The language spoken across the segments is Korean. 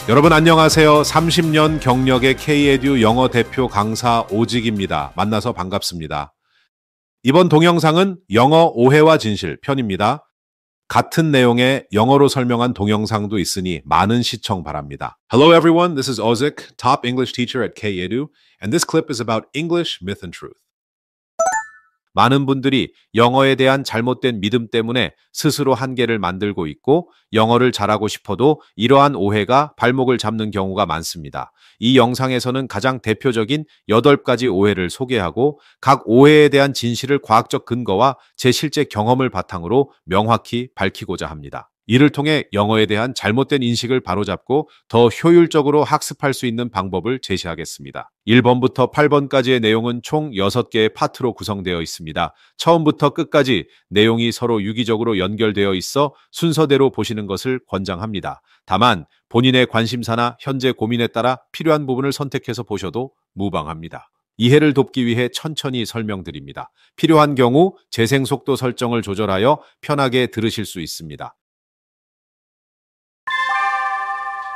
여러분 안녕하세요. 30년 경력의 K-에듀 영어 대표 강사 오직입니다. 만나서 반갑습니다. 이번 동영상은 영어 오해와 진실 편입니다. 같은 내용의 영어로 설명한 동영상도 있으니 많은 시청 바랍니다. Hello everyone, this is Ozik, top English teacher at K-edu, and this clip is about English myth and truth. 많은 분들이 영어에 대한 잘못된 믿음 때문에 스스로 한계를 만들고 있고 영어를 잘하고 싶어도 이러한 오해가 발목을 잡는 경우가 많습니다. 이 영상에서는 가장 대표적인 8가지 오해를 소개하고 각 오해에 대한 진실을 과학적 근거와 제 실제 경험을 바탕으로 명확히 밝히고자 합니다. 이를 통해 영어에 대한 잘못된 인식을 바로잡고 더 효율적으로 학습할 수 있는 방법을 제시하겠습니다. 1번부터 8번까지의 내용은 총 6개의 파트로 구성되어 있습니다. 처음부터 끝까지 내용이 서로 유기적으로 연결되어 있어 순서대로 보시는 것을 권장합니다. 다만 본인의 관심사나 현재 고민에 따라 필요한 부분을 선택해서 보셔도 무방합니다. 이해를 돕기 위해 천천히 설명드립니다. 필요한 경우 재생 속도 설정을 조절하여 편하게 들으실 수 있습니다.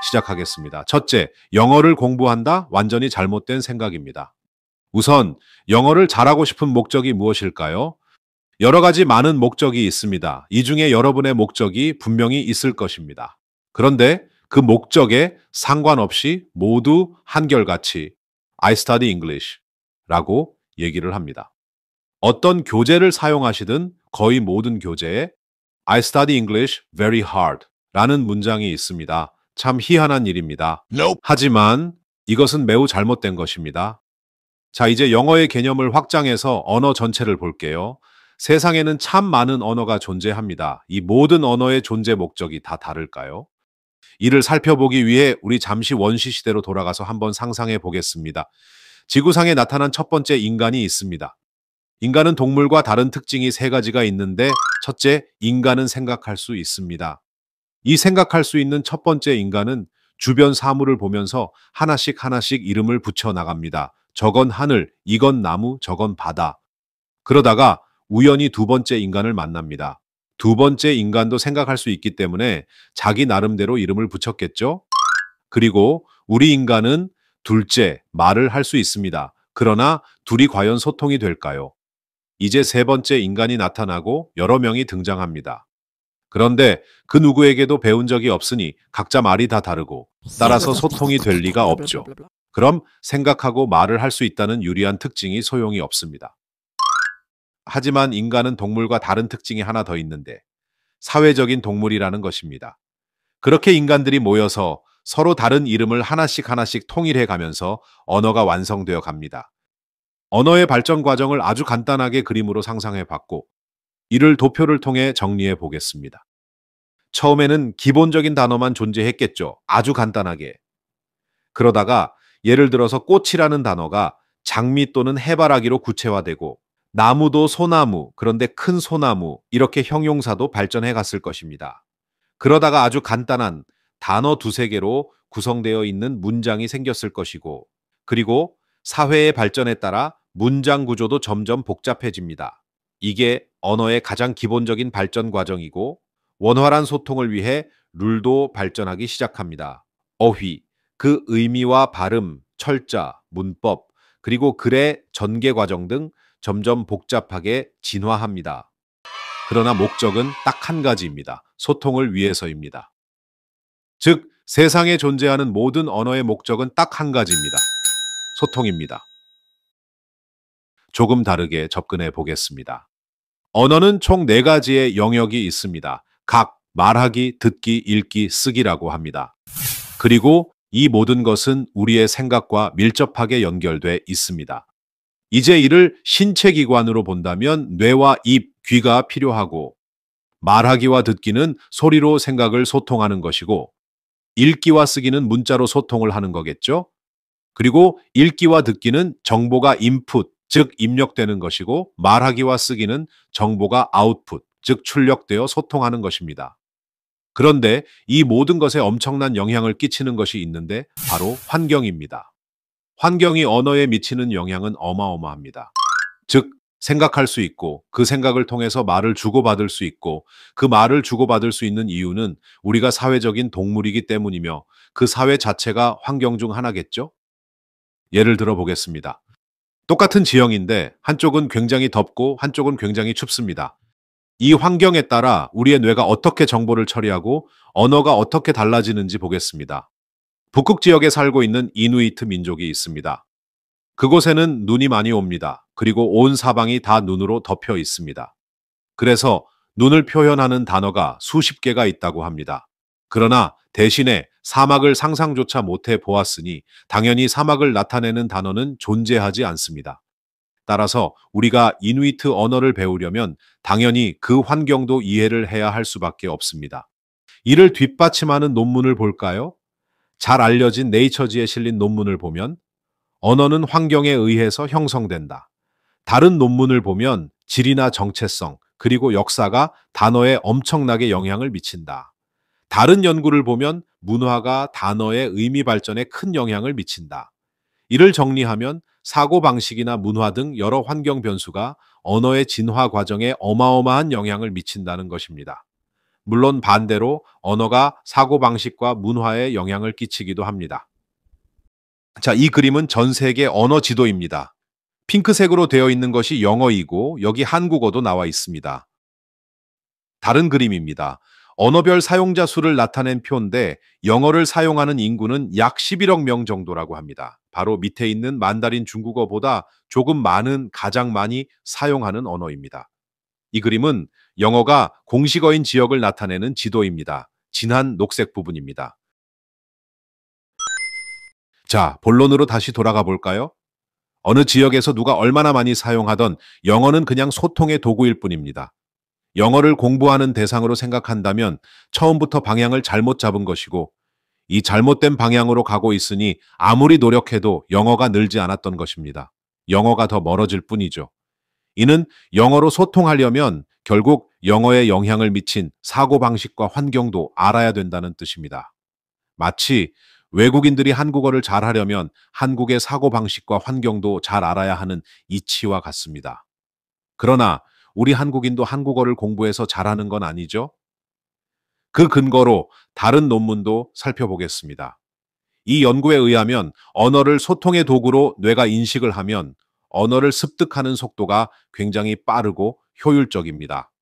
시작하겠습니다. 첫째, 영어를 공부한다? 완전히 잘못된 생각입니다. 우선 영어를 잘하고 싶은 목적이 무엇일까요? 여러 가지 많은 목적이 있습니다. 이 중에 여러분의 목적이 분명히 있을 것입니다. 그런데 그 목적에 상관없이 모두 한결같이 I study English 라고 얘기를 합니다. 어떤 교재를 사용하시든 거의 모든 교재에 I study English very hard 라는 문장이 있습니다. 참 희한한 일입니다. 하지만 이것은 매우 잘못된 것입니다. 자, 이제 영어의 개념을 확장해서 언어 전체를 볼게요. 세상에는 참 많은 언어가 존재합니다. 이 모든 언어의 존재 목적이 다 다를까요? 이를 살펴보기 위해 우리 잠시 원시 시대로 돌아가서 한번 상상해 보겠습니다. 지구상에 나타난 첫 번째 인간이 있습니다. 인간은 동물과 다른 특징이 3가지가 있는데 첫째, 인간은 생각할 수 있습니다. 이 생각할 수 있는 첫 번째 인간은 주변 사물을 보면서 하나씩 이름을 붙여 나갑니다. 저건 하늘, 이건 나무, 저건 바다. 그러다가 우연히 두 번째 인간을 만납니다. 두 번째 인간도 생각할 수 있기 때문에 자기 나름대로 이름을 붙였겠죠? 그리고 우리 인간은 둘째, 말을 할 수 있습니다. 그러나 둘이 과연 소통이 될까요? 이제 세 번째 인간이 나타나고 여러 명이 등장합니다. 그런데 그 누구에게도 배운 적이 없으니 각자 말이 다 다르고 따라서 소통이 될 리가 없죠. 그럼 생각하고 말을 할 수 있다는 유리한 특징이 소용이 없습니다. 하지만 인간은 동물과 다른 특징이 하나 더 있는데 사회적인 동물이라는 것입니다. 그렇게 인간들이 모여서 서로 다른 이름을 하나씩 통일해 가면서 언어가 완성되어 갑니다. 언어의 발전 과정을 아주 간단하게 그림으로 상상해 봤고 이를 도표를 통해 정리해 보겠습니다. 처음에는 기본적인 단어만 존재했겠죠. 아주 간단하게. 그러다가 예를 들어서 꽃이라는 단어가 장미 또는 해바라기로 구체화되고 나무도 소나무, 그런데 큰 소나무 이렇게 형용사도 발전해 갔을 것입니다. 그러다가 아주 간단한 단어 2~3개로 구성되어 있는 문장이 생겼을 것이고 그리고 사회의 발전에 따라 문장 구조도 점점 복잡해집니다. 이게 언어의 가장 기본적인 발전 과정이고 원활한 소통을 위해 룰도 발전하기 시작합니다. 어휘, 그 의미와 발음, 철자, 문법, 그리고 글의 전개 과정 등 점점 복잡하게 진화합니다. 그러나 목적은 딱 한 가지입니다. 소통을 위해서입니다. 즉, 세상에 존재하는 모든 언어의 목적은 딱 한 가지입니다. 소통입니다. 조금 다르게 접근해 보겠습니다. 언어는 총 4가지의 영역이 있습니다. 각, 말하기, 듣기, 읽기, 쓰기라고 합니다. 그리고 이 모든 것은 우리의 생각과 밀접하게 연결돼 있습니다. 이제 이를 신체 기관으로 본다면 뇌와 입, 귀가 필요하고 말하기와 듣기는 소리로 생각을 소통하는 것이고 읽기와 쓰기는 문자로 소통을 하는 거겠죠? 그리고 읽기와 듣기는 정보가 인풋, 즉 입력되는 것이고 말하기와 쓰기는 정보가 아웃풋, 즉 출력되어 소통하는 것입니다. 그런데 이 모든 것에 엄청난 영향을 끼치는 것이 있는데 바로 환경입니다. 환경이 언어에 미치는 영향은 어마어마합니다. 즉 생각할 수 있고 그 생각을 통해서 말을 주고받을 수 있고 그 말을 주고받을 수 있는 이유는 우리가 사회적인 동물이기 때문이며 그 사회 자체가 환경 중 하나겠죠? 예를 들어 보겠습니다. 똑같은 지형인데 한쪽은 굉장히 덥고 한쪽은 굉장히 춥습니다. 이 환경에 따라 우리의 뇌가 어떻게 정보를 처리하고 언어가 어떻게 달라지는지 보겠습니다. 북극 지역에 살고 있는 이누이트 민족이 있습니다. 그곳에는 눈이 많이 옵니다. 그리고 온 사방이 다 눈으로 덮여 있습니다. 그래서 눈을 표현하는 단어가 수십 개가 있다고 합니다. 그러나 대신에 사막을 상상조차 못해 보았으니 당연히 사막을 나타내는 단어는 존재하지 않습니다. 따라서 우리가 이누이트 언어를 배우려면 당연히 그 환경도 이해를 해야 할 수밖에 없습니다. 이를 뒷받침하는 논문을 볼까요? 잘 알려진 네이처지에 실린 논문을 보면 언어는 환경에 의해서 형성된다. 다른 논문을 보면 질이나 정체성, 그리고 역사가 단어에 엄청나게 영향을 미친다. 다른 연구를 보면 문화가 단어의 의미 발전에 큰 영향을 미친다. 이를 정리하면 사고방식이나 문화 등 여러 환경 변수가 언어의 진화 과정에 어마어마한 영향을 미친다는 것입니다. 물론 반대로 언어가 사고방식과 문화에 영향을 끼치기도 합니다. 자, 이 그림은 전 세계 언어 지도입니다. 핑크색으로 되어 있는 것이 영어이고 여기 한국어도 나와 있습니다. 다른 그림입니다. 언어별 사용자 수를 나타낸 표인데 영어를 사용하는 인구는 약 11억 명 정도라고 합니다. 바로 밑에 있는 만다린 중국어보다 조금 많은 가장 많이 사용하는 언어입니다. 이 그림은 영어가 공식어인 지역을 나타내는 지도입니다. 진한 녹색 부분입니다. 자, 본론으로 다시 돌아가 볼까요? 어느 지역에서 누가 얼마나 많이 사용하던 영어는 그냥 소통의 도구일 뿐입니다. 영어를 공부하는 대상으로 생각한다면 처음부터 방향을 잘못 잡은 것이고 이 잘못된 방향으로 가고 있으니 아무리 노력해도 영어가 늘지 않았던 것입니다. 영어가 더 멀어질 뿐이죠. 이는 영어로 소통하려면 결국 영어에 영향을 미친 사고방식과 환경도 알아야 된다는 뜻입니다. 마치 외국인들이 한국어를 잘하려면 한국의 사고방식과 환경도 잘 알아야 하는 이치와 같습니다. 그러나 우리 한국인도 한국어를 공부해서 잘하는 건 아니죠? 그 근거로 다른 논문도 살펴보겠습니다. 이 연구에 의하면 언어를 소통의 도구로 뇌가 인식을 하면 언어를 습득하는 속도가 굉장히 빠르고 효율적입니다.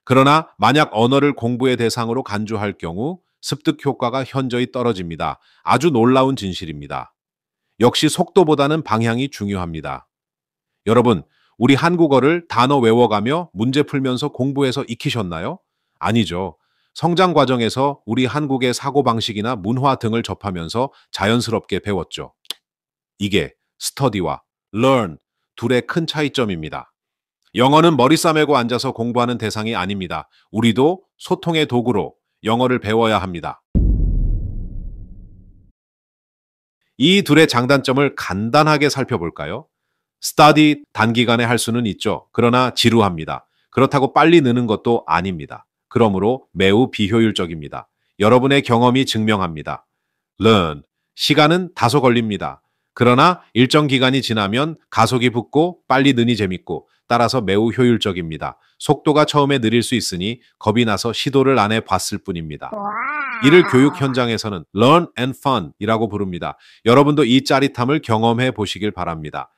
그러나 만약 언어를 공부의 대상으로 간주할 경우 습득 효과가 현저히 떨어집니다. 아주 놀라운 진실입니다. 역시 속도보다는 방향이 중요합니다. 여러분, 우리 한국어를 단어 외워가며 문제 풀면서 공부해서 익히셨나요? 아니죠. 성장 과정에서 우리 한국의 사고방식이나 문화 등을 접하면서 자연스럽게 배웠죠. 이게 스터디와 learn 둘의 큰 차이점입니다. 영어는 머리 싸매고 앉아서 공부하는 대상이 아닙니다. 우리도 소통의 도구로 영어를 배워야 합니다. 이 둘의 장단점을 간단하게 살펴볼까요? study 단기간에 할 수는 있죠. 그러나 지루합니다. 그렇다고 빨리 느는 것도 아닙니다. 그러므로 매우 비효율적입니다. 여러분의 경험이 증명합니다. learn 시간은 다소 걸립니다. 그러나 일정 기간이 지나면 가속이 붙고 빨리 느니 재밌고 따라서 매우 효율적입니다. 속도가 처음에 느릴 수 있으니 겁이 나서 시도를 안 해봤을 뿐입니다. 이를 교육 현장에서는 learn and fun 이라고 부릅니다. 여러분도 이 짜릿함을 경험해 보시길 바랍니다.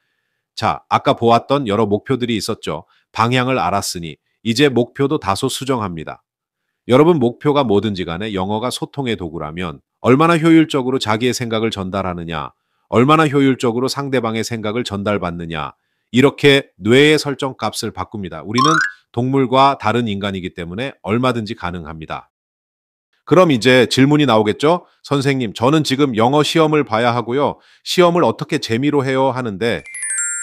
자, 아까 보았던 여러 목표들이 있었죠. 방향을 알았으니 이제 목표도 다소 수정합니다. 여러분 목표가 뭐든지 간에 영어가 소통의 도구라면 얼마나 효율적으로 자기의 생각을 전달하느냐, 얼마나 효율적으로 상대방의 생각을 전달받느냐, 이렇게 뇌의 설정 값을 바꿉니다. 우리는 동물과 다른 인간이기 때문에 얼마든지 가능합니다. 그럼 이제 질문이 나오겠죠? 선생님, 저는 지금 영어 시험을 봐야 하고요. 시험을 어떻게 재미로 해요? 하는데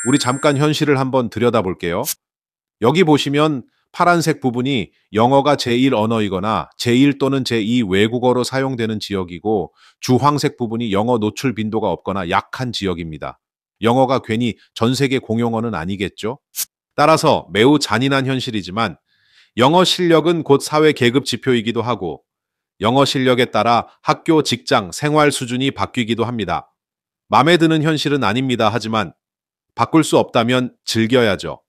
우리 잠깐 현실을 한번 들여다볼게요. 여기 보시면 파란색 부분이 영어가 제1 언어이거나 제1 또는 제2 외국어로 사용되는 지역이고 주황색 부분이 영어 노출 빈도가 없거나 약한 지역입니다. 영어가 괜히 전 세계 공용어는 아니겠죠? 따라서 매우 잔인한 현실이지만 영어 실력은 곧 사회 계급 지표이기도 하고 영어 실력에 따라 학교, 직장, 생활 수준이 바뀌기도 합니다. 마음에 드는 현실은 아닙니다. 하지만 바꿀 수 없다면 즐겨야죠.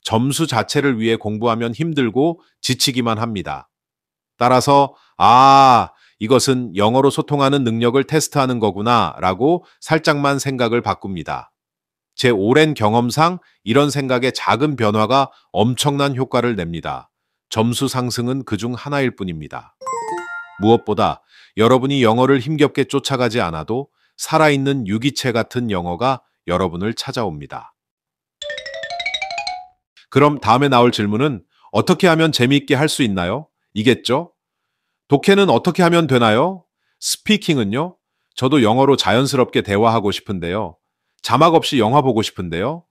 점수 자체를 위해 공부하면 힘들고 지치기만 합니다. 따라서, 아, 이것은 영어로 소통하는 능력을 테스트하는 거구나 라고 살짝만 생각을 바꿉니다. 제 오랜 경험상 이런 생각의 작은 변화가 엄청난 효과를 냅니다. 점수 상승은 그중 하나일 뿐입니다. 무엇보다 여러분이 영어를 힘겹게 쫓아가지 않아도 살아있는 유기체 같은 영어가 여러분을 찾아옵니다. 그럼 다음에 나올 질문은 어떻게 하면 재미있게 할 수 있나요? 이겠죠? 독해는 어떻게 하면 되나요? 스피킹은요? 저도 영어로 자연스럽게 대화하고 싶은데요. 자막 없이 영화 보고 싶은데요.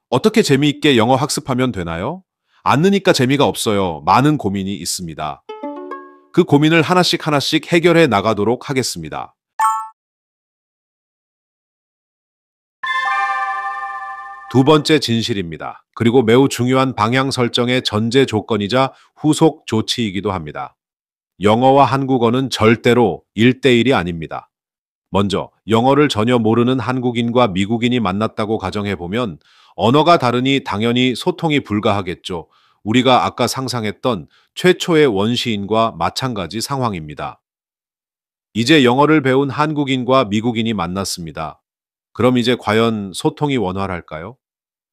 어떻게 재미있게 영어 학습하면 되나요? 안 느니까 재미가 없어요. 많은 고민이 있습니다. 그 고민을 하나씩 하나씩 해결해 나가도록 하겠습니다. 두 번째 진실입니다. 그리고 매우 중요한 방향 설정의 전제 조건이자 후속 조치이기도 합니다. 영어와 한국어는 절대로 1대1이 아닙니다. 먼저 영어를 전혀 모르는 한국인과 미국인이 만났다고 가정해보면 언어가 다르니 당연히 소통이 불가하겠죠. 우리가 아까 상상했던 최초의 원시인과 마찬가지 상황입니다. 이제 영어를 배운 한국인과 미국인이 만났습니다. 그럼 이제 과연 소통이 원활할까요?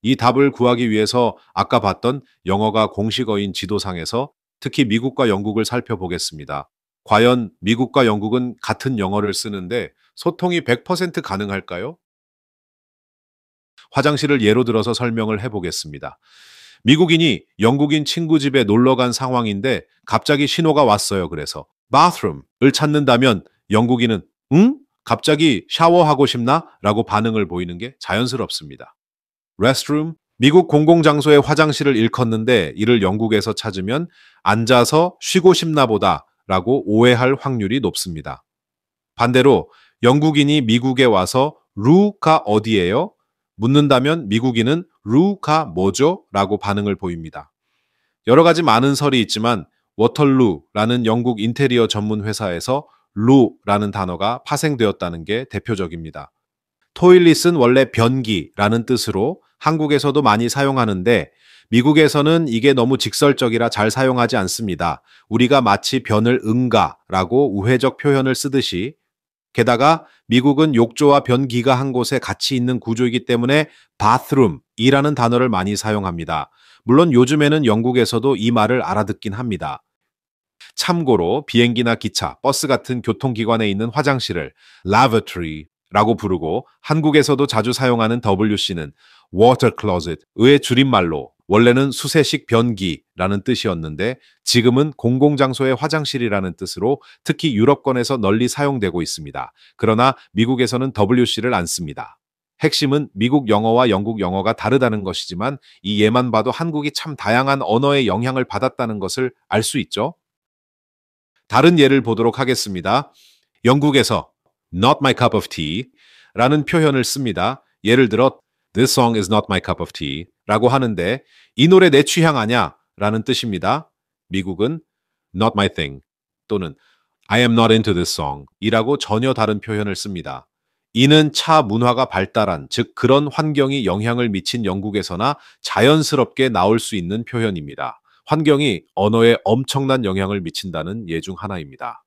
이 답을 구하기 위해서 아까 봤던 영어가 공식어인 지도상에서 특히 미국과 영국을 살펴보겠습니다. 과연 미국과 영국은 같은 영어를 쓰는데 소통이 100% 가능할까요? 화장실을 예로 들어서 설명을 해보겠습니다. 미국인이 영국인 친구 집에 놀러 간 상황인데 갑자기 신호가 왔어요. 그래서 bathroom을 찾는다면 영국인은 응? 갑자기 샤워하고 싶나? 라고 반응을 보이는 게 자연스럽습니다. restroom, 미국 공공장소의 화장실을 일컫는데 이를 영국에서 찾으면 앉아서 쉬고 싶나 보다 라고 오해할 확률이 높습니다. 반대로 영국인이 미국에 와서 루가 어디예요? 묻는다면 미국인은 루가 뭐죠? 라고 반응을 보입니다. 여러 가지 많은 설이 있지만 워털루라는 영국 인테리어 전문 회사에서 루라는 단어가 파생되었다는 게 대표적입니다. 토일릿은 원래 변기라는 뜻으로 한국에서도 많이 사용하는데 미국에서는 이게 너무 직설적이라 잘 사용하지 않습니다. 우리가 마치 변을 응가라고 우회적 표현을 쓰듯이 게다가 미국은 욕조와 변기가 한 곳에 같이 있는 구조이기 때문에 bathroom이라는 단어를 많이 사용합니다. 물론 요즘에는 영국에서도 이 말을 알아듣긴 합니다. 참고로 비행기나 기차, 버스 같은 교통기관에 있는 화장실을 lavatory라고 부르고 한국에서도 자주 사용하는 WC는 water closet의 줄임말로 원래는 수세식 변기라는 뜻이었는데 지금은 공공장소의 화장실이라는 뜻으로 특히 유럽권에서 널리 사용되고 있습니다. 그러나 미국에서는 WC를 안 씁니다. 핵심은 미국 영어와 영국 영어가 다르다는 것이지만 이 예만 봐도 한국이 참 다양한 언어의 영향을 받았다는 것을 알 수 있죠. 다른 예를 보도록 하겠습니다. 영국에서 not my cup of tea 라는 표현을 씁니다. 예를 들어 This song is not my cup of tea 라고 하는데 이 노래 내 취향 아냐 라는 뜻입니다. 미국은 not my thing 또는 I am not into this song 이라고 전혀 다른 표현을 씁니다. 이는 차 문화가 발달한 즉 그런 환경이 영향을 미친 영국에서나 자연스럽게 나올 수 있는 표현입니다. 환경이 언어에 엄청난 영향을 미친다는 예 중 하나입니다.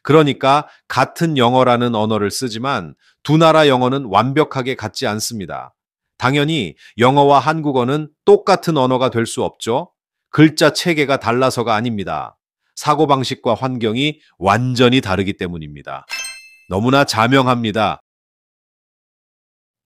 그러니까 같은 영어라는 언어를 쓰지만 두 나라 영어는 완벽하게 같지 않습니다. 당연히 영어와 한국어는 똑같은 언어가 될 수 없죠. 글자 체계가 달라서가 아닙니다. 사고방식과 환경이 완전히 다르기 때문입니다. 너무나 자명합니다.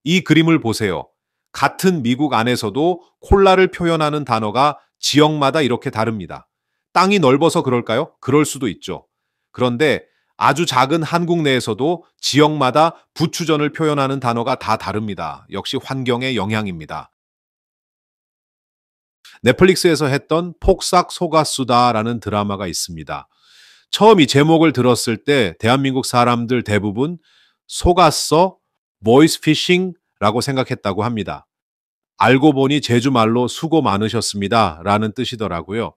이 그림을 보세요. 같은 미국 안에서도 콜라를 표현하는 단어가 지역마다 이렇게 다릅니다. 땅이 넓어서 그럴까요? 그럴 수도 있죠. 그런데 아주 작은 한국 내에서도 지역마다 부추전을 표현하는 단어가 다 다릅니다. 역시 환경의 영향입니다. 넷플릭스에서 했던 폭삭 속았수다라는 드라마가 있습니다. 처음 이 제목을 들었을 때 대한민국 사람들 대부분 속았어? 보이스 피싱라고 생각했다고 합니다. 알고 보니 제주말로 수고 많으셨습니다 라는 뜻이더라고요.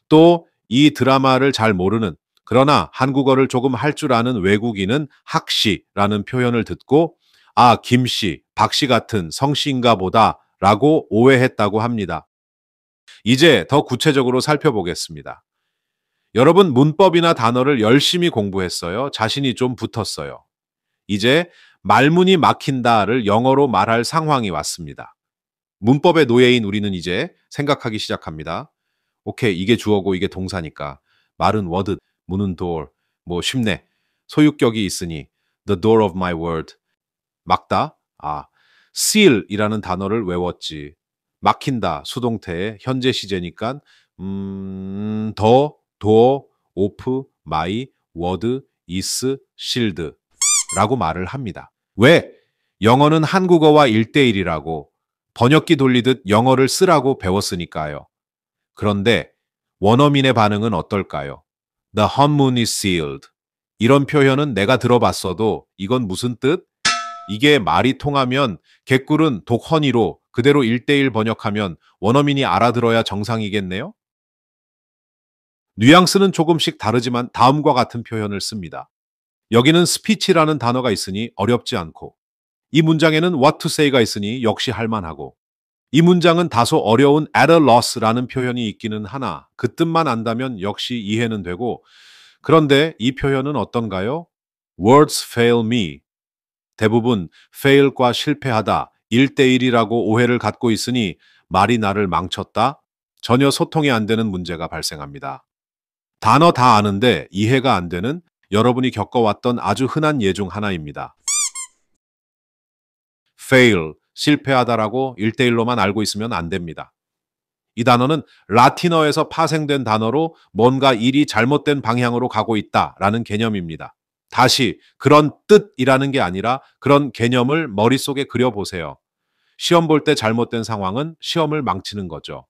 또 이 드라마를 잘 모르는 그러나 한국어를 조금 할 줄 아는 외국인은 학시라는 표현을 듣고 아 김씨, 박씨 같은 성씨인가 보다 라고 오해했다고 합니다. 이제 더 구체적으로 살펴보겠습니다. 여러분 문법이나 단어를 열심히 공부했어요. 자신이 좀 붙었어요. 이제 말문이 막힌다를 영어로 말할 상황이 왔습니다. 문법의 노예인 우리는 이제 생각하기 시작합니다. 오케이, 이게 주어고 이게 동사니까. 말은 word, 문은 door. 뭐 쉽네. 소유격이 있으니 the door of my word. 막다. seal이라는 단어를 외웠지. 막힌다. 수동태의 현재 시제니까 door, of, my, word, is, sealed 라고 말을 합니다. 왜? 영어는 한국어와 1대1이라고 번역기 돌리듯 영어를 쓰라고 배웠으니까요. 그런데 원어민의 반응은 어떨까요? The honeymoon is sealed. 이런 표현은 내가 들어봤어도 이건 무슨 뜻? 이게 말이 통하면 개꿀은 독허니로 그대로 1대1 번역하면 원어민이 알아들어야 정상이겠네요? 뉘앙스는 조금씩 다르지만 다음과 같은 표현을 씁니다. 여기는 스피치라는 단어가 있으니 어렵지 않고 이 문장에는 what to say가 있으니 역시 할만하고 이 문장은 다소 어려운 at a loss라는 표현이 있기는 하나 그 뜻만 안다면 역시 이해는 되고 그런데 이 표현은 어떤가요? Words fail me. 대부분 fail과 실패하다 1대1이라고 오해를 갖고 있으니 말이 나를 망쳤다? 전혀 소통이 안 되는 문제가 발생합니다. 단어 다 아는데 이해가 안 되는 여러분이 겪어왔던 아주 흔한 예 중 하나입니다. fail, 실패하다라고 1대1로만 알고 있으면 안 됩니다. 이 단어는 라틴어에서 파생된 단어로 뭔가 일이 잘못된 방향으로 가고 있다라는 개념입니다. 다시 그런 뜻이라는 게 아니라 그런 개념을 머릿속에 그려보세요. 시험 볼 때 잘못된 상황은 시험을 망치는 거죠.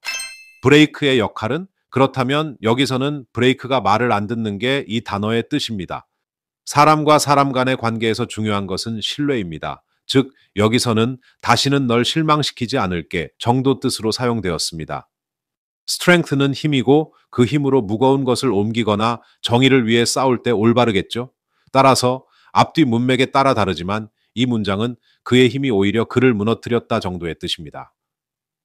브레이크의 역할은 그렇다면 여기서는 브레이크가 말을 안 듣는 게 이 단어의 뜻입니다. 사람과 사람 간의 관계에서 중요한 것은 신뢰입니다. 즉 여기서는 다시는 널 실망시키지 않을게 정도 뜻으로 사용되었습니다. strength는 힘이고 그 힘으로 무거운 것을 옮기거나 정의를 위해 싸울 때 올바르겠죠. 따라서 앞뒤 문맥에 따라 다르지만 이 문장은 그의 힘이 오히려 그를 무너뜨렸다 정도의 뜻입니다.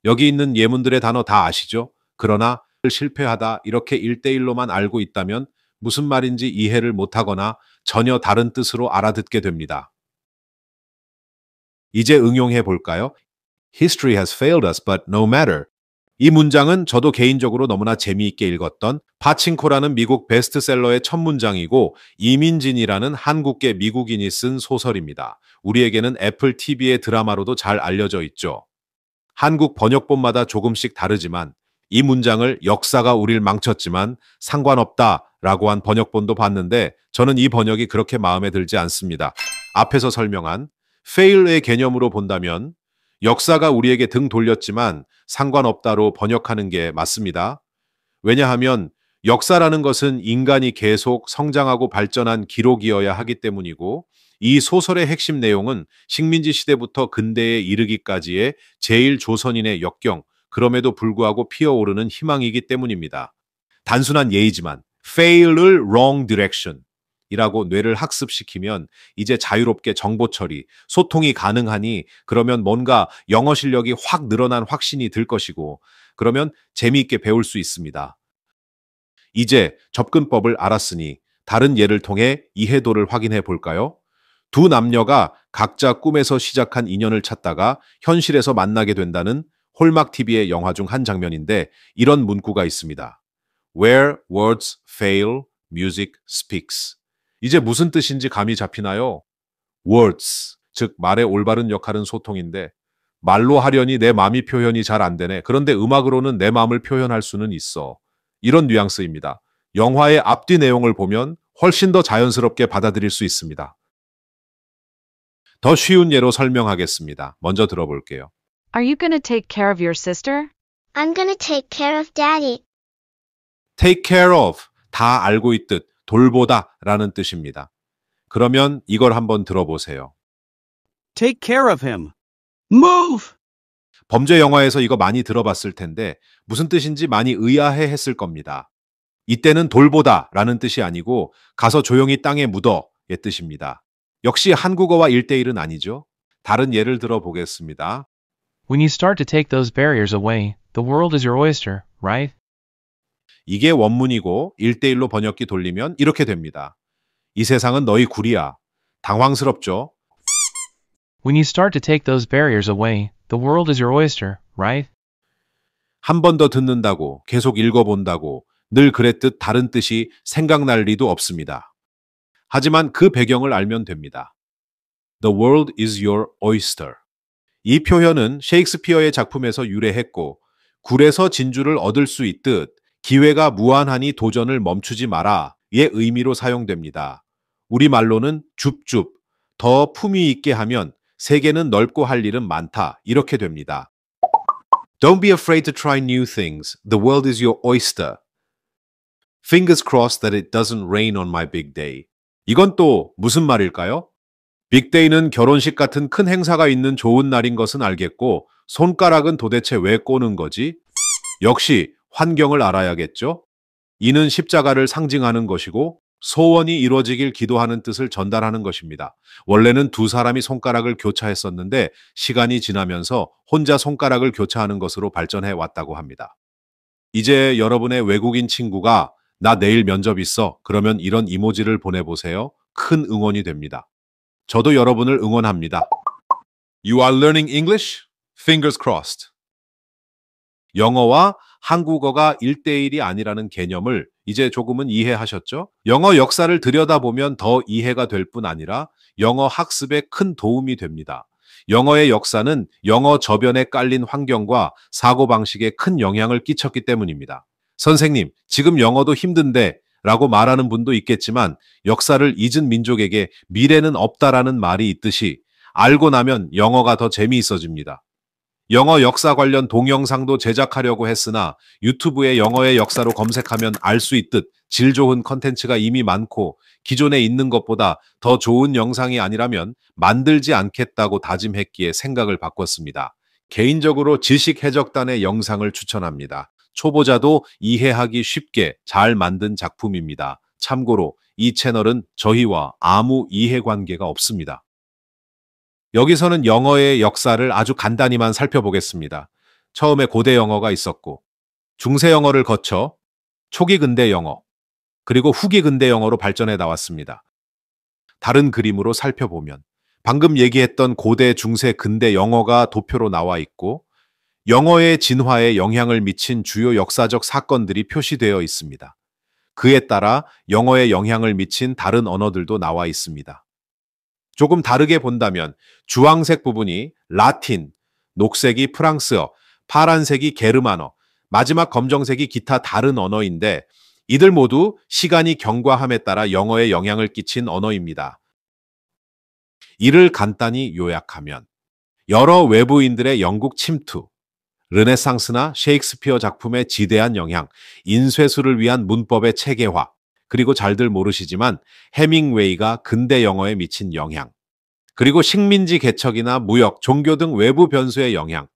여기 있는 예문들의 단어 다 아시죠? 그러나 실패하다 이렇게 1대1로만 알고 있다면 무슨 말인지 이해를 못하거나 전혀 다른 뜻으로 알아듣게 됩니다. 이제 응용해 볼까요? History has failed us, but no matter. 이 문장은 저도 개인적으로 너무나 재미있게 읽었던 파친코라는 미국 베스트셀러의 첫 문장이고 이민진이라는 한국계 미국인이 쓴 소설입니다. 우리에게는 애플 TV의 드라마로도 잘 알려져 있죠. 한국 번역본마다 조금씩 다르지만 이 문장을 역사가 우릴 망쳤지만 상관없다라고 한 번역본도 봤는데 저는 이 번역이 그렇게 마음에 들지 않습니다. 앞에서 설명한 fail의 개념으로 본다면 역사가 우리에게 등 돌렸지만 상관없다로 번역하는 게 맞습니다. 왜냐하면 역사라는 것은 인간이 계속 성장하고 발전한 기록이어야 하기 때문이고 이 소설의 핵심 내용은 식민지 시대부터 근대에 이르기까지의 제1조선인의 역경, 그럼에도 불구하고 피어오르는 희망이기 때문입니다. 단순한 예이지만 fail을 wrong direction 이라고 뇌를 학습시키면 이제 자유롭게 정보 처리, 소통이 가능하니 그러면 뭔가 영어 실력이 확 늘어난 확신이 들 것이고 그러면 재미있게 배울 수 있습니다. 이제 접근법을 알았으니 다른 예를 통해 이해도를 확인해 볼까요? 두 남녀가 각자 꿈에서 시작한 인연을 찾다가 현실에서 만나게 된다는 홀막 TV의 영화 중 한 장면인데 이런 문구가 있습니다. Where words fail, music speaks. 이제 무슨 뜻인지 감이 잡히나요? words, 즉 말의 올바른 역할은 소통인데 말로 하려니 내 마음이 표현이 잘 안 되네. 그런데 음악으로는 내 마음을 표현할 수는 있어. 이런 뉘앙스입니다. 영화의 앞뒤 내용을 보면 훨씬 더 자연스럽게 받아들일 수 있습니다. 더 쉬운 예로 설명하겠습니다. 먼저 들어볼게요. Are you gonna take care of your sister? I'm gonna take care of Daddy. take care of, 다 알고 있듯 돌보다 라는 뜻입니다. 그러면 이걸 한번 들어보세요. Take care of him. Move! 범죄 영화에서 이거 많이 들어봤을 텐데 무슨 뜻인지 많이 의아해 했을 겁니다. 이때는 돌보다 라는 뜻이 아니고 가서 조용히 땅에 묻어의 뜻입니다. 역시 한국어와 1대1은 아니죠. 다른 예를 들어보겠습니다. When you start to take those barriers away, the world is your oyster, right? 이게 원문이고 1대1로 번역기 돌리면 이렇게 됩니다. 이 세상은 너희 굴이야. 당황스럽죠? When you start to take those barriers away, the world is your oyster, right? 한 번 더 듣는다고, 계속 읽어본다고, 늘 그랬듯 다른 뜻이 생각날 리도 없습니다. 하지만 그 배경을 알면 됩니다. The world is your oyster. 이 표현은 셰익스피어의 작품에서 유래했고, 굴에서 진주를 얻을 수 있듯 기회가 무한하니 도전을 멈추지 마라의 의미로 사용됩니다. 우리말로는 줍줍, 더 품위 있게 하면 세계는 넓고 할 일은 많다, 이렇게 됩니다. Don't be afraid to try new things. The world is your oyster. Fingers crossed that it doesn't rain on my big day. 이건 또 무슨 말일까요? 빅데이는 결혼식 같은 큰 행사가 있는 좋은 날인 것은 알겠고 손가락은 도대체 왜 꼬는 거지? 역시 환경을 알아야겠죠? 이는 십자가를 상징하는 것이고 소원이 이루어지길 기도하는 뜻을 전달하는 것입니다. 원래는 두 사람이 손가락을 교차했었는데 시간이 지나면서 혼자 손가락을 교차하는 것으로 발전해 왔다고 합니다. 이제 여러분의 외국인 친구가 나 내일 면접 있어. 그러면 이런 이모지를 보내보세요. 큰 응원이 됩니다. 저도 여러분을 응원합니다. You are learning English? Fingers crossed. 영어와 한국어가 1대1이 아니라는 개념을 이제 조금은 이해하셨죠? 영어 역사를 들여다보면 더 이해가 될 뿐 아니라 영어 학습에 큰 도움이 됩니다. 영어의 역사는 영어 저변에 깔린 환경과 사고방식에 큰 영향을 끼쳤기 때문입니다. 선생님, 지금 영어도 힘든데 라고 말하는 분도 있겠지만 역사를 잊은 민족에게 미래는 없다라는 말이 있듯이 알고 나면 영어가 더 재미있어집니다. 영어 역사 관련 동영상도 제작하려고 했으나 유튜브에 영어의 역사로 검색하면 알 수 있듯 질 좋은 컨텐츠가 이미 많고 기존에 있는 것보다 더 좋은 영상이 아니라면 만들지 않겠다고 다짐했기에 생각을 바꿨습니다. 개인적으로 지식 해적단의 영상을 추천합니다. 초보자도 이해하기 쉽게 잘 만든 작품입니다. 참고로 이 채널은 저희와 아무 이해관계가 없습니다. 여기서는 영어의 역사를 아주 간단히만 살펴보겠습니다. 처음에 고대 영어가 있었고, 중세 영어를 거쳐 초기 근대 영어, 그리고 후기 근대 영어로 발전해 나왔습니다. 다른 그림으로 살펴보면 방금 얘기했던 고대, 중세, 근대 영어가 도표로 나와 있고 영어의 진화에 영향을 미친 주요 역사적 사건들이 표시되어 있습니다. 그에 따라 영어에 영향을 미친 다른 언어들도 나와 있습니다. 조금 다르게 본다면 주황색 부분이 라틴, 녹색이 프랑스어, 파란색이 게르만어, 마지막 검정색이 기타 다른 언어인데 이들 모두 시간이 경과함에 따라 영어에 영향을 끼친 언어입니다. 이를 간단히 요약하면 여러 외부인들의 영국 침투, 르네상스나 셰익스피어 작품의 지대한 영향, 인쇄술을 위한 문법의 체계화, 그리고 잘들 모르시지만 해밍웨이가 근대 영어에 미친 영향, 그리고 식민지 개척이나 무역, 종교 등 외부 변수의 영향,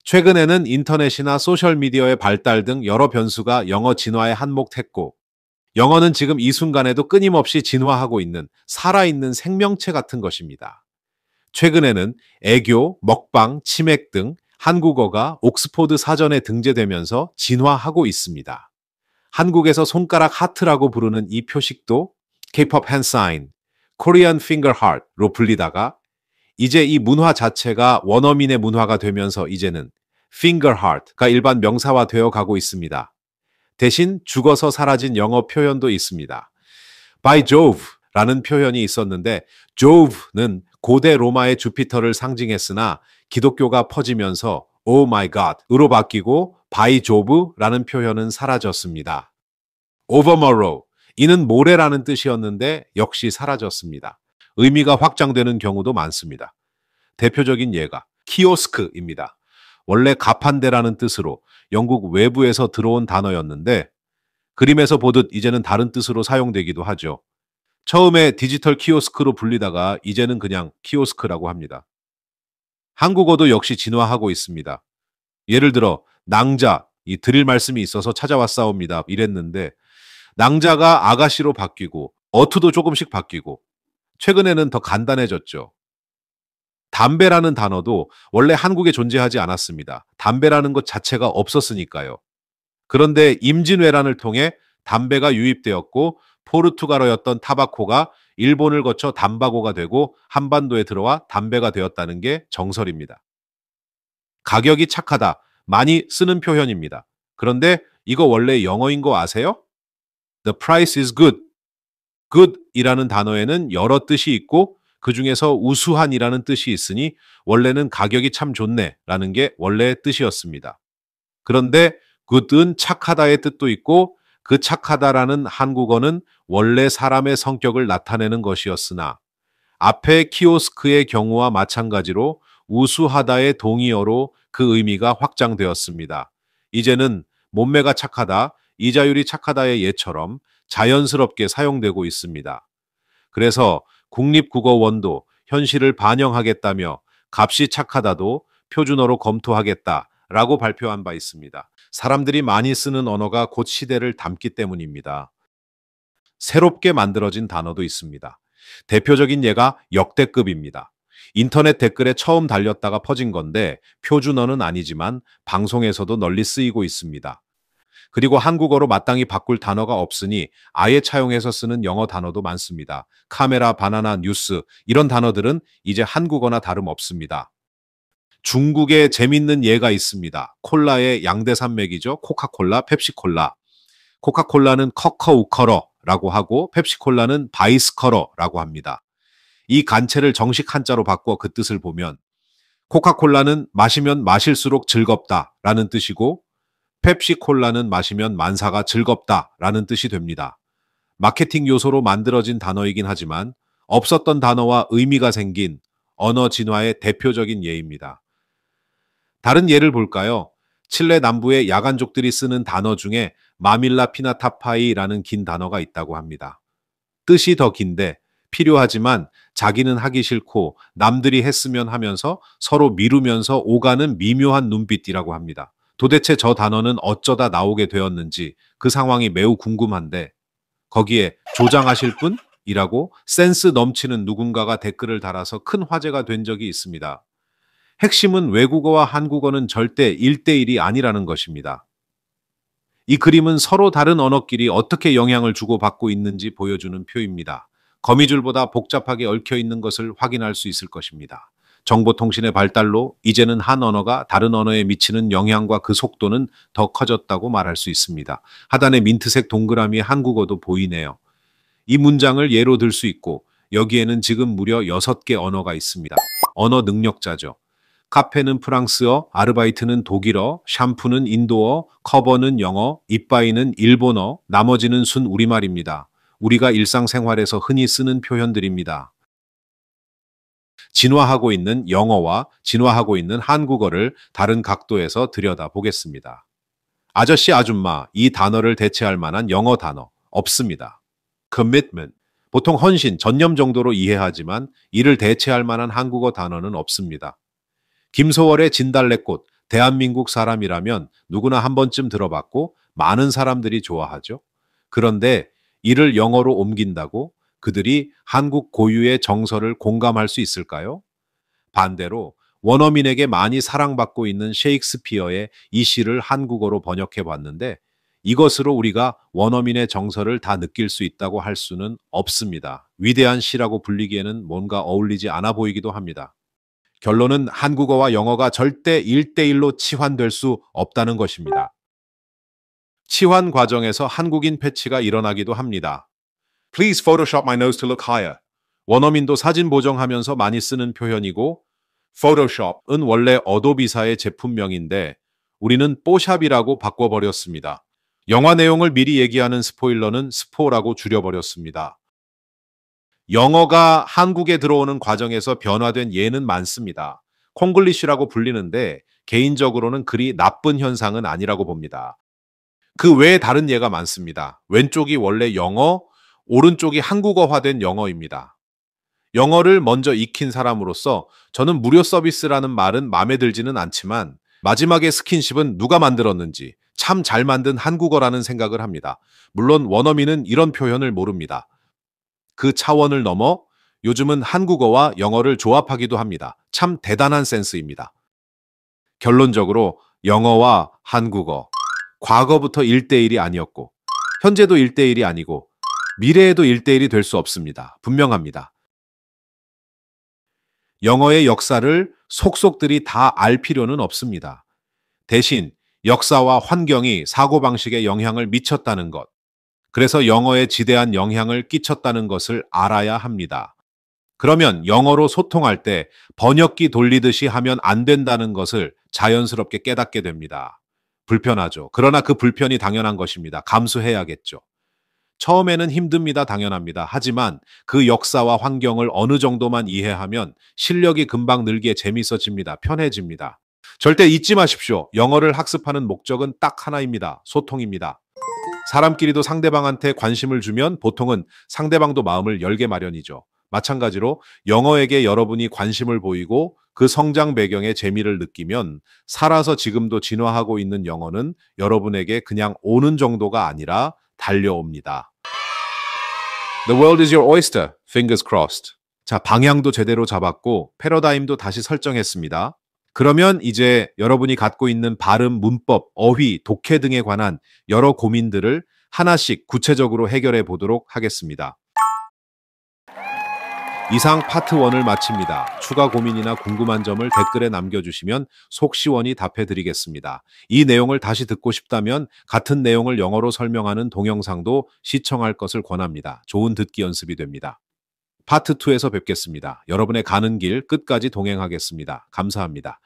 최근에는 인터넷이나 소셜미디어의 발달 등 여러 변수가 영어 진화에 한몫했고 영어는 지금 이 순간에도 끊임없이 진화하고 있는 살아있는 생명체 같은 것입니다. 최근에는 애교, 먹방, 치맥 등 한국어가 옥스포드 사전에 등재되면서 진화하고 있습니다. 한국에서 손가락 하트라고 부르는 이 표식도 K-pop hand sign, Korean finger heart로 불리다가 이제 이 문화 자체가 원어민의 문화가 되면서 이제는 finger heart가 일반 명사화되어 가고 있습니다. 대신 죽어서 사라진 영어 표현도 있습니다. By Jove라는 표현이 있었는데 Jove는 고대 로마의 주피터를 상징했으나 기독교가 퍼지면서 Oh my God으로 바뀌고 By Jove라는 표현은 사라졌습니다. Overmorrow, 이는 모레라는 뜻이었는데 역시 사라졌습니다. 의미가 확장되는 경우도 많습니다. 대표적인 예가 키오스크입니다. 원래 가판대라는 뜻으로 영국 외부에서 들어온 단어였는데 그림에서 보듯 이제는 다른 뜻으로 사용되기도 하죠. 처음에 디지털 키오스크로 불리다가 이제는 그냥 키오스크라고 합니다. 한국어도 역시 진화하고 있습니다. 예를 들어 낭자, 이 드릴 말씀이 있어서 찾아왔사옵니다 이랬는데 낭자가 아가씨로 바뀌고 어투도 조금씩 바뀌고 최근에는 더 간단해졌죠. 담배라는 단어도 원래 한국에 존재하지 않았습니다. 담배라는 것 자체가 없었으니까요. 그런데 임진왜란을 통해 담배가 유입되었고 포르투갈어였던 타바코가 일본을 거쳐 담바고가 되고 한반도에 들어와 담배가 되었다는 게 정설입니다. 가격이 착하다. 많이 쓰는 표현입니다. 그런데 이거 원래 영어인 거 아세요? The price is good. good이라는 단어에는 여러 뜻이 있고 그 중에서 우수한이라는 뜻이 있으니 원래는 가격이 참 좋네라는 게 원래의 뜻이었습니다. 그런데 good은 착하다의 뜻도 있고 그 착하다라는 한국어는 원래 사람의 성격을 나타내는 것이었으나 앞에 키오스크의 경우와 마찬가지로 우수하다의 동의어로 그 의미가 확장되었습니다. 이제는 몸매가 착하다, 이자율이 착하다의 예처럼 자연스럽게 사용되고 있습니다. 그래서 국립국어원도 현실을 반영하겠다며 값이 착하다도 표준어로 검토하겠다라고 발표한 바 있습니다. 사람들이 많이 쓰는 언어가 곧 시대를 담기 때문입니다. 새롭게 만들어진 단어도 있습니다. 대표적인 예가 역대급입니다. 인터넷 댓글에 처음 달렸다가 퍼진 건데 표준어는 아니지만 방송에서도 널리 쓰이고 있습니다. 그리고 한국어로 마땅히 바꿀 단어가 없으니 아예 차용해서 쓰는 영어 단어도 많습니다. 카메라, 바나나, 뉴스 이런 단어들은 이제 한국어나 다름없습니다. 중국에 재밌는 예가 있습니다. 콜라의 양대산맥이죠. 코카콜라, 펩시콜라. 코카콜라는 커커우커러라고 하고 펩시콜라는 바이스커러라고 합니다. 이 간체를 정식 한자로 바꿔 그 뜻을 보면 코카콜라는 마시면 마실수록 즐겁다라는 뜻이고 펩시콜라는 마시면 만사가 즐겁다라는 뜻이 됩니다. 마케팅 요소로 만들어진 단어이긴 하지만 없었던 단어와 의미가 생긴 언어 진화의 대표적인 예입니다. 다른 예를 볼까요? 칠레 남부의 야간족들이 쓰는 단어 중에 마밀라 피나타파이라는 긴 단어가 있다고 합니다. 뜻이 더 긴데 필요하지만 자기는 하기 싫고 남들이 했으면 하면서 서로 미루면서 오가는 미묘한 눈빛이라고 합니다. 도대체 저 단어는 어쩌다 나오게 되었는지 그 상황이 매우 궁금한데 거기에 조장하실 분? 이라고 센스 넘치는 누군가가 댓글을 달아서 큰 화제가 된 적이 있습니다. 핵심은 외국어와 한국어는 절대 1대1이 아니라는 것입니다. 이 그림은 서로 다른 언어끼리 어떻게 영향을 주고받고 있는지 보여주는 표입니다. 거미줄보다 복잡하게 얽혀 있는 것을 확인할 수 있을 것입니다. 정보통신의 발달로 이제는 한 언어가 다른 언어에 미치는 영향과 그 속도는 더 커졌다고 말할 수 있습니다. 하단의 민트색 동그라미 한국어도 보이네요. 이 문장을 예로 들 수 있고 여기에는 지금 무려 6개 언어가 있습니다. 언어 능력자죠. 카페는 프랑스어, 아르바이트는 독일어, 샴푸는 인도어, 커버는 영어, 이빠이는 일본어, 나머지는 순 우리말입니다. 우리가 일상생활에서 흔히 쓰는 표현들입니다. 진화하고 있는 영어와 진화하고 있는 한국어를 다른 각도에서 들여다보겠습니다. 아저씨, 아줌마, 이 단어를 대체할 만한 영어 단어 없습니다. commitment, 보통 헌신, 전념 정도로 이해하지만 이를 대체할 만한 한국어 단어는 없습니다. 김소월의 진달래꽃, 대한민국 사람이라면 누구나 한 번쯤 들어봤고 많은 사람들이 좋아하죠. 그런데 이를 영어로 옮긴다고 그들이 한국 고유의 정서를 공감할 수 있을까요? 반대로 원어민에게 많이 사랑받고 있는 셰익스피어의 이 시를 한국어로 번역해 봤는데 이것으로 우리가 원어민의 정서를 다 느낄 수 있다고 할 수는 없습니다. 위대한 시라고 불리기에는 뭔가 어울리지 않아 보이기도 합니다. 결론은 한국어와 영어가 절대 1대1로 치환될 수 없다는 것입니다. 치환 과정에서 한국인 패치가 일어나기도 합니다. Please Photoshop my nose to look higher. 원어민도 사진 보정하면서 많이 쓰는 표현이고 Photoshop은 원래 어도비사의 제품명인데 우리는 뽀샵이라고 바꿔버렸습니다. 영화 내용을 미리 얘기하는 스포일러는 스포라고 줄여버렸습니다. 영어가 한국에 들어오는 과정에서 변화된 예는 많습니다. 콩글리쉬라고 불리는데 개인적으로는 그리 나쁜 현상은 아니라고 봅니다. 그 외에 다른 예가 많습니다. 왼쪽이 원래 영어, 오른쪽이 한국어화된 영어입니다. 영어를 먼저 익힌 사람으로서 저는 무료 서비스라는 말은 마음에 들지는 않지만 마지막에 스킨십은 누가 만들었는지 참 잘 만든 한국어라는 생각을 합니다. 물론 원어민은 이런 표현을 모릅니다. 그 차원을 넘어 요즘은 한국어와 영어를 조합하기도 합니다. 참 대단한 센스입니다. 결론적으로 영어와 한국어, 과거부터 1대1이 아니었고, 현재도 1대1이 아니고, 미래에도 1대1이 될 수 없습니다. 분명합니다. 영어의 역사를 속속들이 다 알 필요는 없습니다. 대신 역사와 환경이 사고방식에 영향을 미쳤다는 것, 그래서 영어에 지대한 영향을 끼쳤다는 것을 알아야 합니다. 그러면 영어로 소통할 때 번역기 돌리듯이 하면 안 된다는 것을 자연스럽게 깨닫게 됩니다. 불편하죠. 그러나 그 불편이 당연한 것입니다. 감수해야겠죠. 처음에는 힘듭니다. 당연합니다. 하지만 그 역사와 환경을 어느 정도만 이해하면 실력이 금방 늘기에 재밌어집니다. 편해집니다. 절대 잊지 마십시오. 영어를 학습하는 목적은 딱 하나입니다. 소통입니다. 사람끼리도 상대방한테 관심을 주면 보통은 상대방도 마음을 열게 마련이죠. 마찬가지로 영어에게 여러분이 관심을 보이고 그 성장 배경의 재미를 느끼면 살아서 지금도 진화하고 있는 영어는 여러분에게 그냥 오는 정도가 아니라 달려옵니다. The world is your oyster. Fingers crossed. 자, 방향도 제대로 잡았고 패러다임도 다시 설정했습니다. 그러면 이제 여러분이 갖고 있는 발음, 문법, 어휘, 독해 등에 관한 여러 고민들을 하나씩 구체적으로 해결해 보도록 하겠습니다. 이상 파트 1을 마칩니다. 추가 고민이나 궁금한 점을 댓글에 남겨주시면 속 시원히 답해드리겠습니다. 이 내용을 다시 듣고 싶다면 같은 내용을 영어로 설명하는 동영상도 시청할 것을 권합니다. 좋은 듣기 연습이 됩니다. 파트 2에서 뵙겠습니다. 여러분의 가는 길 끝까지 동행하겠습니다. 감사합니다.